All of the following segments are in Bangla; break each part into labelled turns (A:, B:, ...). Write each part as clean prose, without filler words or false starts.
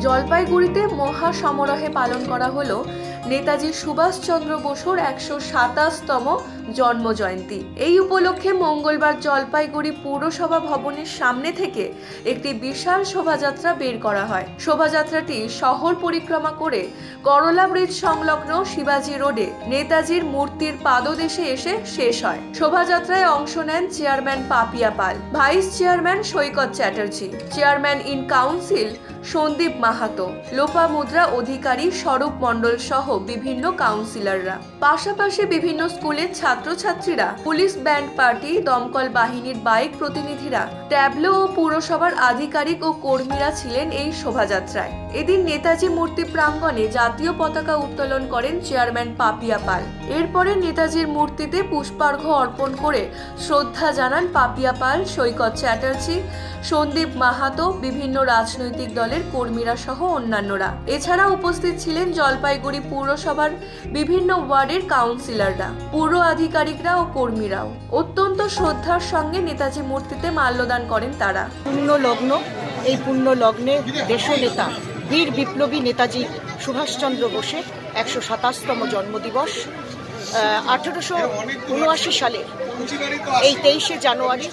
A: জলপাইগুড়িতে মহা সমারোহে পালন করা হলো নেতাজি সুভাষচন্দ্র বসুর ১২৭তম জন্মজয়ন্তী। এই উপলক্ষে মঙ্গলবার জলপাইগুড়ি পৌরসভা ভবনের সামনে থেকে একটি বিশাল শোভাযাত্রা বের করা হয়। শোভাযাত্রাটি শহর পরিক্রমা করে করলা ব্রিজ সংলগ্ন শিবাজি রোডে নেতাজির মূর্তির পাদদেশে এসে শেষ হয়। শোভাযাত্রায় অংশ নেন chairman Papiya Pal, vice chairman Saikat Chatterjee, chairman in council Sandeep Mahato, Lopamudra Adhikari Swarup Mondal সহ বিভিন্ন কাউন্সিলররা। পাশাপাশি বিভিন্ন স্কুলের ছাত্রছাত্রীরা, পুলিশ ব্যান্ড পার্টি, দমকল বাহিনীর বাইক প্রতিনিধিরা, ট্যাবলো ও পুরসভার আধিকারিক ও কর্মীরা ছিলেন এই শোভাযাত্রায়। এদিন নেতাজি মূর্তি প্রাঙ্গণে জাতীয় পতাকা উত্তোলন করেন চেয়ারম্যান পাপিয়া পাল। এরপরে নেতাজির মূর্তিতে পুষ্পার্ঘ্য অর্পণ করে শ্রদ্ধা জানান পাপিয়া পাল, সৈকত চ্যাটার্জি, সন্দীপ মাহাতো, বিভিন্ন রাজনৈতিক দলের কর্মীরা সহ অন্যান্যরা। এছাড়া উপস্থিত ছিলেন জলপাইগুড়ি পৌরসভার বিভিন্ন ওয়ার্ডের কাউন্সিলররা, পুর আধিকারিকরা ও কর্মীরাও। অত্যন্ত শ্রদ্ধার সঙ্গে নেতাজি মূর্তিতে মাল্যদান করেন তারা।
B: এই পুণ্য লগ্নে দেশনেতা বীর বিপ্লবী নেতাজি সুভাষচন্দ্র বোসের ১২৭তম জন্মদিবস। ১৮৭৯ সালে এই ২৩শে জানুয়ারি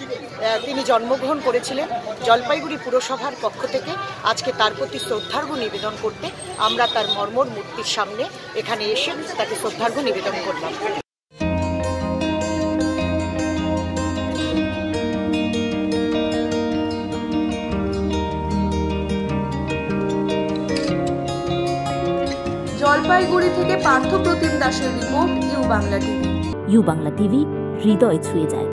B: তিনি জন্মগ্রহণ করেছিলেন। জলপাইগুড়ি পুরসভার পক্ষ থেকে আজকে তার প্রতি শ্রদ্ধার্ঘ্য নিবেদন করতে আমরা তার মর্মর মূর্তির সামনে এখানে এসে তাকে শ্রদ্ধার্ঘ্য নিবেদন করলাম।
A: জলপাইগুড়ি থেকে পার্থ প্রতিম দাসের report, U Bangla TV.
C: U Bangla TV, হৃদয় ছুঁয়ে যায়।